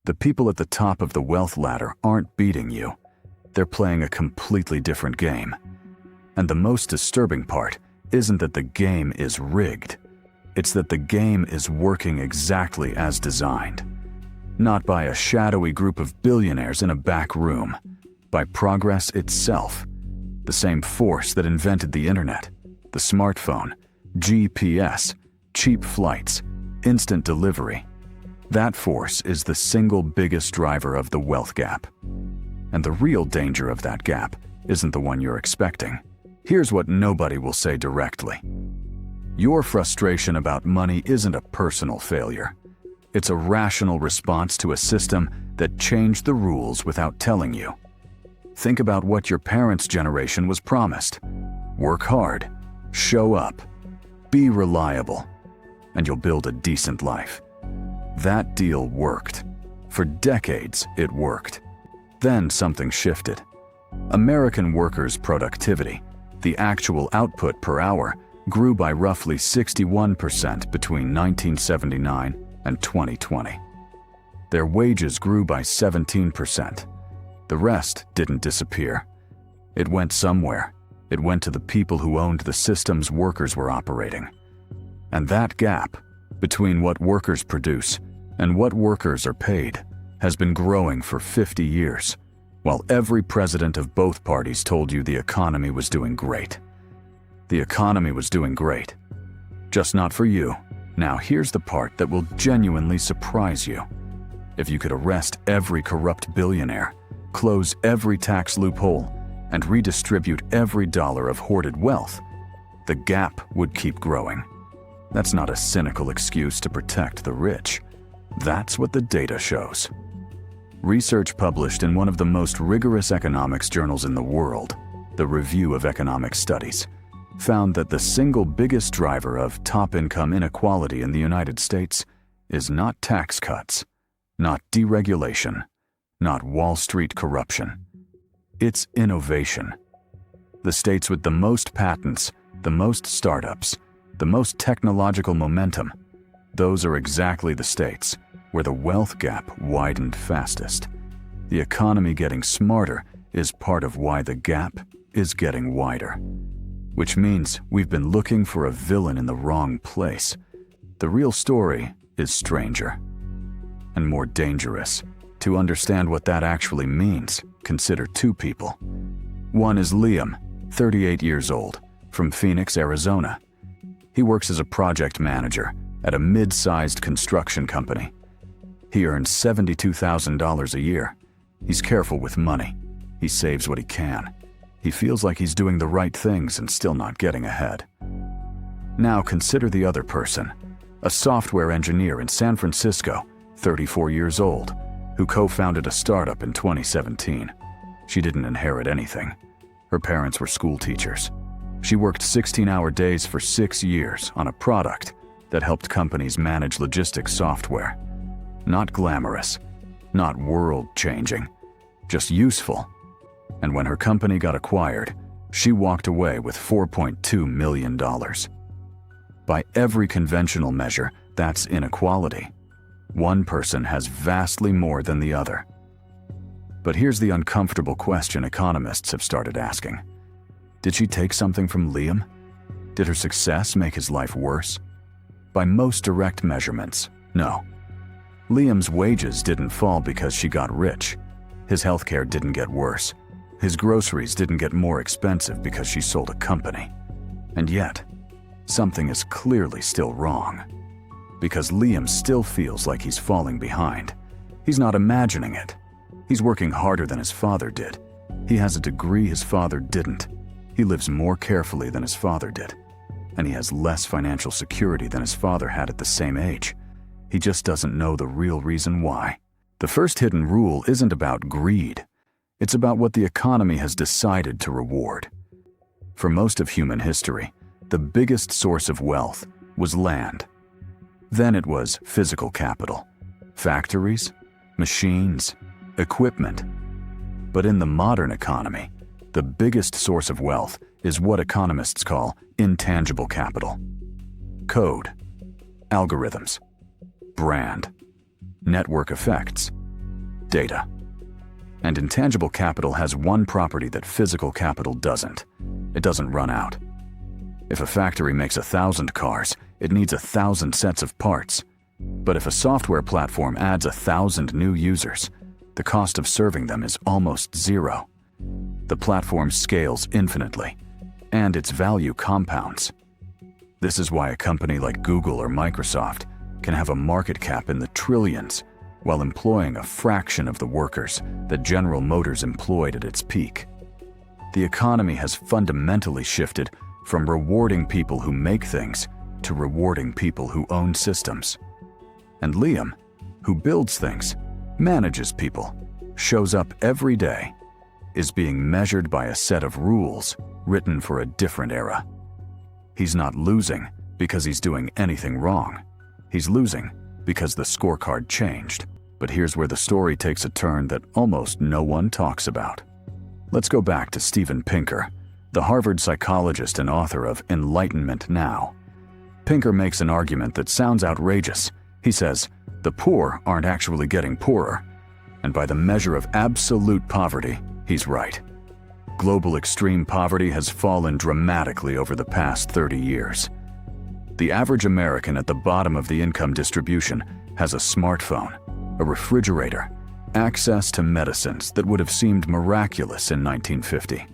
The people at the top of the wealth ladder aren't beating you. They're playing a completely different game. And the most disturbing part isn't that the game is rigged. It's that the game is working exactly as designed. Not by a shadowy group of billionaires in a back room, by progress itself. The same force that invented the internet, the smartphone, GPS, cheap flights, instant delivery. That force is the single biggest driver of the wealth gap. And the real danger of that gap isn't the one you're expecting. Here's what nobody will say directly. Your frustration about money isn't a personal failure. It's a rational response to a system that changed the rules without telling you. Think about what your parents' generation was promised. Work hard, show up, be reliable, and you'll build a decent life. That deal worked. For decades, it worked. Then something shifted. American workers' productivity, the actual output per hour, grew by roughly 61% between 1979 and 2020. Their wages grew by 17%. The rest didn't disappear. It went somewhere. It went to the people who owned the systems workers were operating. And that gap between what workers produce and what workers are paid has been growing for 50 years, while every president of both parties told you the economy was doing great. The economy was doing great. Just not for you. Now here's the part that will genuinely surprise you. If you could arrest every corrupt billionaire, close every tax loophole, and redistribute every dollar of hoarded wealth, the gap would keep growing. That's not a cynical excuse to protect the rich. That's what the data shows. Research published in one of the most rigorous economics journals in the world, the Review of Economic Studies, found that the single biggest driver of top-income inequality in the United States is not tax cuts, not deregulation, not Wall Street corruption. It's innovation. The states with the most patents, the most startups, the most technological momentum, those are exactly the states where the wealth gap widened fastest. The economy getting smarter is part of why the gap is getting wider. Which means we've been looking for a villain in the wrong place. The real story is stranger and more dangerous. To understand what that actually means, consider two people. One is Liam, 38 years old, from Phoenix, Arizona. He works as a project manager at a mid-sized construction company. He earns $72,000 a year. He's careful with money. He saves what he can. He feels like he's doing the right things and still not getting ahead. Now consider the other person, a software engineer in San Francisco, 34 years old, who co-founded a startup in 2017. She didn't inherit anything. Her parents were school teachers. She worked 16-hour days for 6 years on a product that helped companies manage logistics software. Not glamorous, not world-changing, just useful. And when her company got acquired, she walked away with $4.2 million. By every conventional measure, that's inequality. One person has vastly more than the other. But here's the uncomfortable question economists have started asking. Did she take something from Liam? Did her success make his life worse? By most direct measurements, no. Liam's wages didn't fall because she got rich. His healthcare didn't get worse. His groceries didn't get more expensive because she sold a company. And yet, something is clearly still wrong. Because Liam still feels like he's falling behind. He's not imagining it. He's working harder than his father did. He has a degree his father didn't. He lives more carefully than his father did. And he has less financial security than his father had at the same age. He just doesn't know the real reason why. The first hidden rule isn't about greed. It's about what the economy has decided to reward. For most of human history, the biggest source of wealth was land. Then it was physical capital, factories, machines, equipment. But in the modern economy, the biggest source of wealth is what economists call intangible capital. Code, algorithms, brand, network effects, data. And intangible capital has one property that physical capital doesn't. It doesn't run out. If a factory makes 1,000 cars, it needs 1,000 sets of parts. But if a software platform adds 1,000 new users, the cost of serving them is almost zero. The platform scales infinitely, and its value compounds. This is why a company like Google or Microsoft can have a market cap in the trillions while employing a fraction of the workers that General Motors employed at its peak. The economy has fundamentally shifted from rewarding people who make things to rewarding people who own systems. And Liam, who builds things, manages people, shows up every day, is being measured by a set of rules written for a different era. He's not losing because he's doing anything wrong. He's losing because the scorecard changed. But here's where the story takes a turn that almost no one talks about. Let's go back to Steven Pinker, the Harvard psychologist and author of Enlightenment Now. Pinker makes an argument that sounds outrageous. He says, the poor aren't actually getting poorer. And by the measure of absolute poverty, he's right. Global extreme poverty has fallen dramatically over the past 30 years. The average American at the bottom of the income distribution has a smartphone, a refrigerator, access to medicines that would have seemed miraculous in 1950.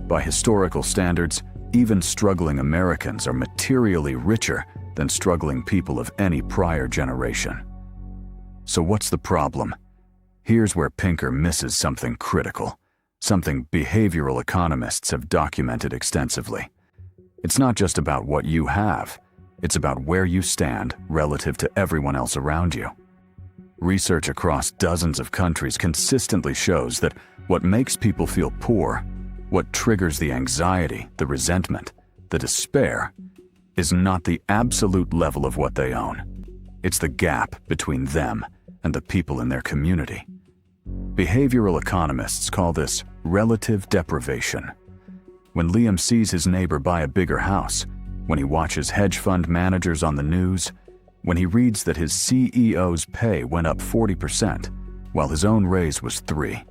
By historical standards, even struggling Americans are materially richer than struggling people of any prior generation. So what's the problem? Here's where Pinker misses something critical, something behavioral economists have documented extensively. It's not just about what you have, it's about where you stand relative to everyone else around you. Research across dozens of countries consistently shows that what makes people feel poor, what triggers the anxiety, the resentment, the despair, is not the absolute level of what they own. It's the gap between them and the people in their community. Behavioral economists call this relative deprivation. When Liam sees his neighbor buy a bigger house, when he watches hedge fund managers on the news, when he reads that his CEO's pay went up 40% while his own raise was 3%,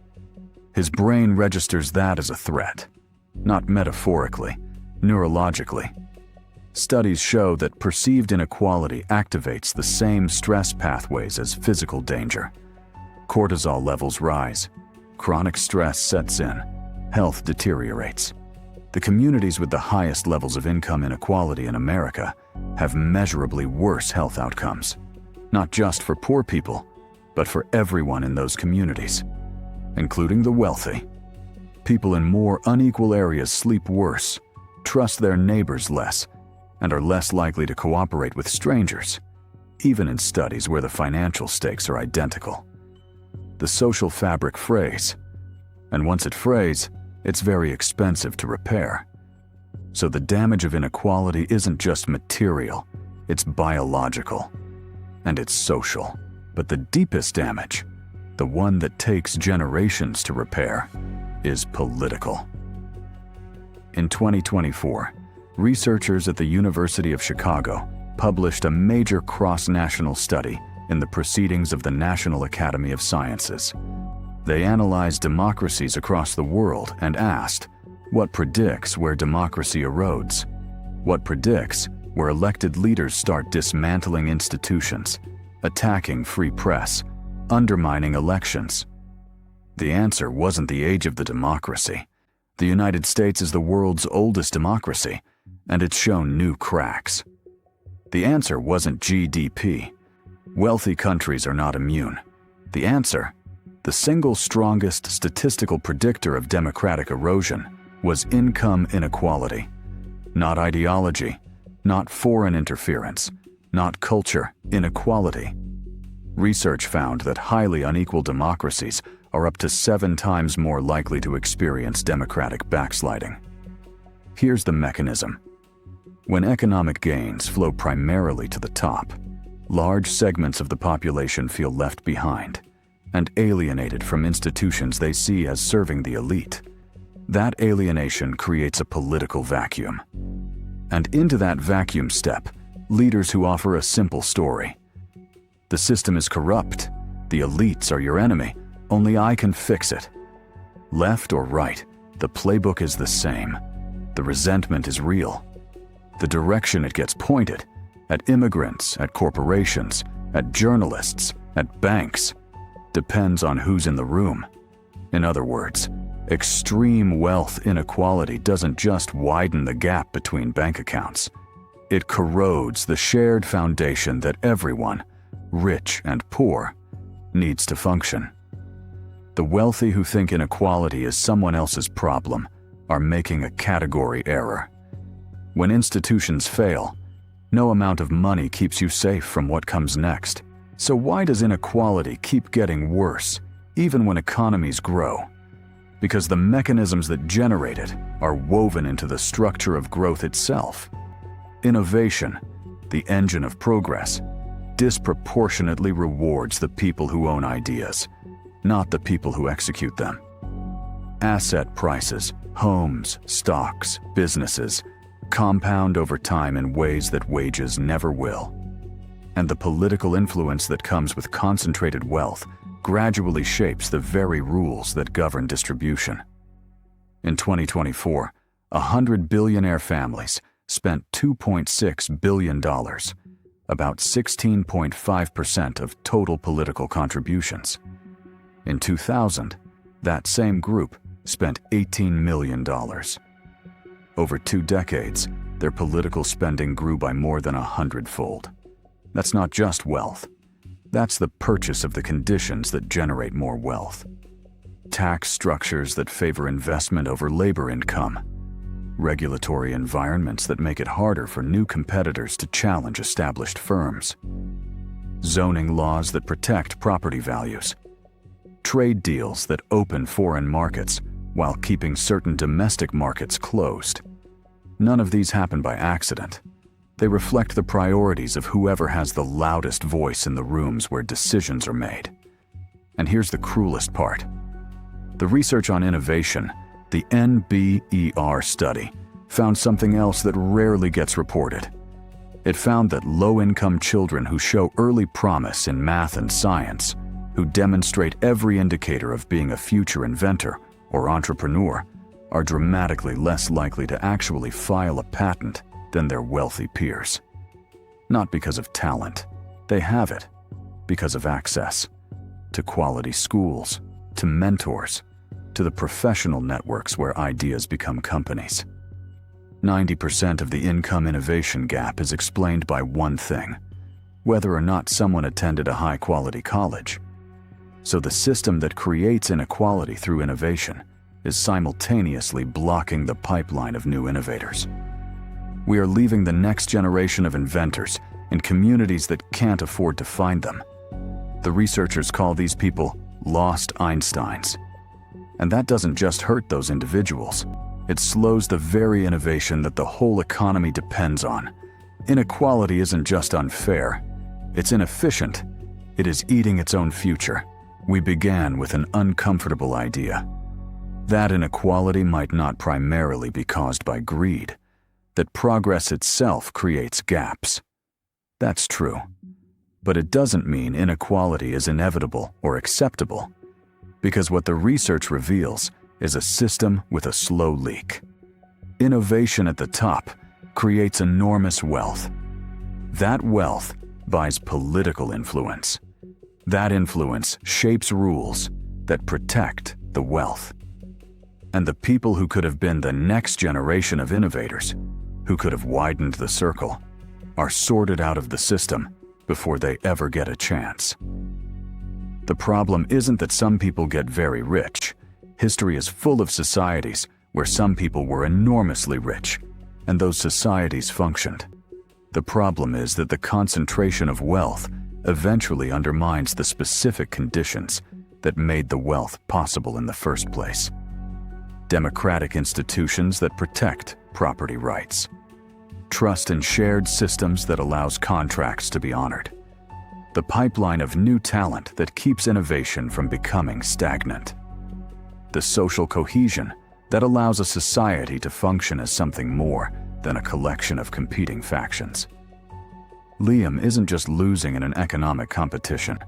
his brain registers that as a threat, not metaphorically, neurologically. Studies show that perceived inequality activates the same stress pathways as physical danger. Cortisol levels rise, chronic stress sets in, health deteriorates. The communities with the highest levels of income inequality in America have measurably worse health outcomes, not just for poor people, but for everyone in those communities, including the wealthy. People in more unequal areas sleep worse, trust their neighbors less, and are less likely to cooperate with strangers, even in studies where the financial stakes are identical. The social fabric frays, and once it frays, it's very expensive to repair. So the damage of inequality isn't just material, it's biological, and it's social. But the deepest damage, the one that takes generations to repair, is political. In 2024, researchers at the University of Chicago published a major cross-national study in the Proceedings of the National Academy of Sciences. They analyzed democracies across the world and asked, what predicts where democracy erodes? What predicts where elected leaders start dismantling institutions, attacking free press, undermining elections? The answer wasn't the age of the democracy. The United States is the world's oldest democracy, and it's shown new cracks. The answer wasn't GDP. Wealthy countries are not immune. The answer, the single strongest statistical predictor of democratic erosion, was income inequality. Not ideology, not foreign interference, not culture, inequality. Research found that highly unequal democracies are up to 7 times more likely to experience democratic backsliding. Here's the mechanism. When economic gains flow primarily to the top, large segments of the population feel left behind and alienated from institutions they see as serving the elite. That alienation creates a political vacuum. And into that vacuum step leaders who offer a simple story. The system is corrupt, the elites are your enemy, Only I can fix it. Left or right, the playbook is the same. The resentment is real. The direction it gets pointed, at immigrants, at corporations, at journalists, at banks, depends on who's in the room. In other words, extreme wealth inequality doesn't just widen the gap between bank accounts. It corrodes the shared foundation that everyone, rich and poor, needs to function. The wealthy who think inequality is someone else's problem are making a category error. When institutions fail, no amount of money keeps you safe from what comes next. So why does inequality keep getting worse, even when economies grow? Because the mechanisms that generate it are woven into the structure of growth itself. Innovation, the engine of progress, disproportionately rewards the people who own ideas, not the people who execute them. Asset prices, homes, stocks, businesses, compound over time in ways that wages never will. And the political influence that comes with concentrated wealth gradually shapes the very rules that govern distribution. In 2024, 100 billionaire families spent $2.6 billion, about 16.5% of total political contributions. In 2000, that same group spent $18 million. Over 2 decades, their political spending grew by more than 100-fold. That's not just wealth. That's the purchase of the conditions that generate more wealth. Tax structures that favor investment over labor income. Regulatory environments that make it harder for new competitors to challenge established firms. Zoning laws that protect property values. Trade deals that open foreign markets while keeping certain domestic markets closed. None of these happen by accident. They reflect the priorities of whoever has the loudest voice in the rooms where decisions are made. And here's the cruelest part. The research on innovation, the NBER study, found something else that rarely gets reported. It found that low-income children who show early promise in math and science, who demonstrate every indicator of being a future inventor or entrepreneur, are dramatically less likely to actually file a patent than their wealthy peers. Not because of talent. They have it because of access to quality schools, to mentors, to the professional networks where ideas become companies. 90% of the income innovation gap is explained by one thing: whether or not someone attended a high-quality college. So the system that creates inequality through innovation is simultaneously blocking the pipeline of new innovators. We are leaving the next generation of inventors in communities that can't afford to find them. The researchers call these people lost Einsteins. And that doesn't just hurt those individuals. It slows the very innovation that the whole economy depends on. Inequality isn't just unfair. It's inefficient. It is eating its own future. We began with an uncomfortable idea. That inequality might not primarily be caused by greed. That progress itself creates gaps. That's true. But it doesn't mean inequality is inevitable or acceptable. Because what the research reveals is a system with a slow leak. Innovation at the top creates enormous wealth. That wealth buys political influence. That influence shapes rules that protect the wealth. And the people who could have been the next generation of innovators, who could have widened the circle, are sorted out of the system before they ever get a chance. The problem isn't that some people get very rich. History is full of societies where some people were enormously rich, and those societies functioned. The problem is that the concentration of wealth eventually undermines the specific conditions that made the wealth possible in the first place. Democratic institutions that protect property rights. Trust in shared systems that allows contracts to be honored. The pipeline of new talent that keeps innovation from becoming stagnant. The social cohesion that allows a society to function as something more than a collection of competing factions. Liam isn't just losing in an economic competition.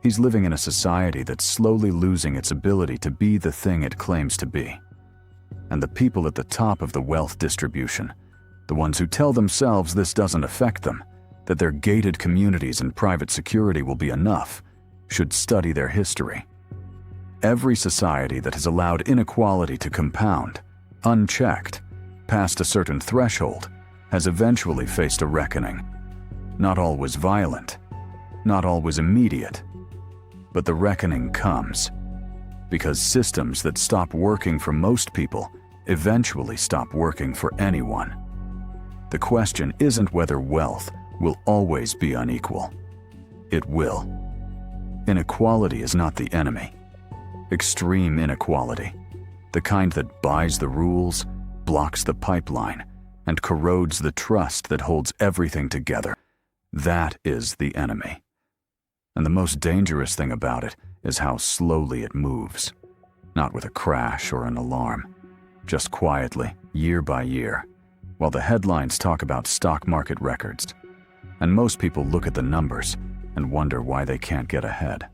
He's living in a society that's slowly losing its ability to be the thing it claims to be. And the people at the top of the wealth distribution, the ones who tell themselves this doesn't affect them, that their gated communities and private security will be enough, should study their history. Every society that has allowed inequality to compound, unchecked, past a certain threshold, has eventually faced a reckoning. Not always violent, not always immediate, but the reckoning comes because systems that stop working for most people eventually stop working for anyone. The question isn't whether wealth will always be unequal. It will. Inequality is not the enemy. Extreme inequality, the kind that buys the rules, blocks the pipeline, and corrodes the trust that holds everything together, that is the enemy. And the most dangerous thing about it is how slowly it moves. Not with a crash or an alarm, just quietly, year by year, while the headlines talk about stock market records. And most people look at the numbers and wonder why they can't get ahead.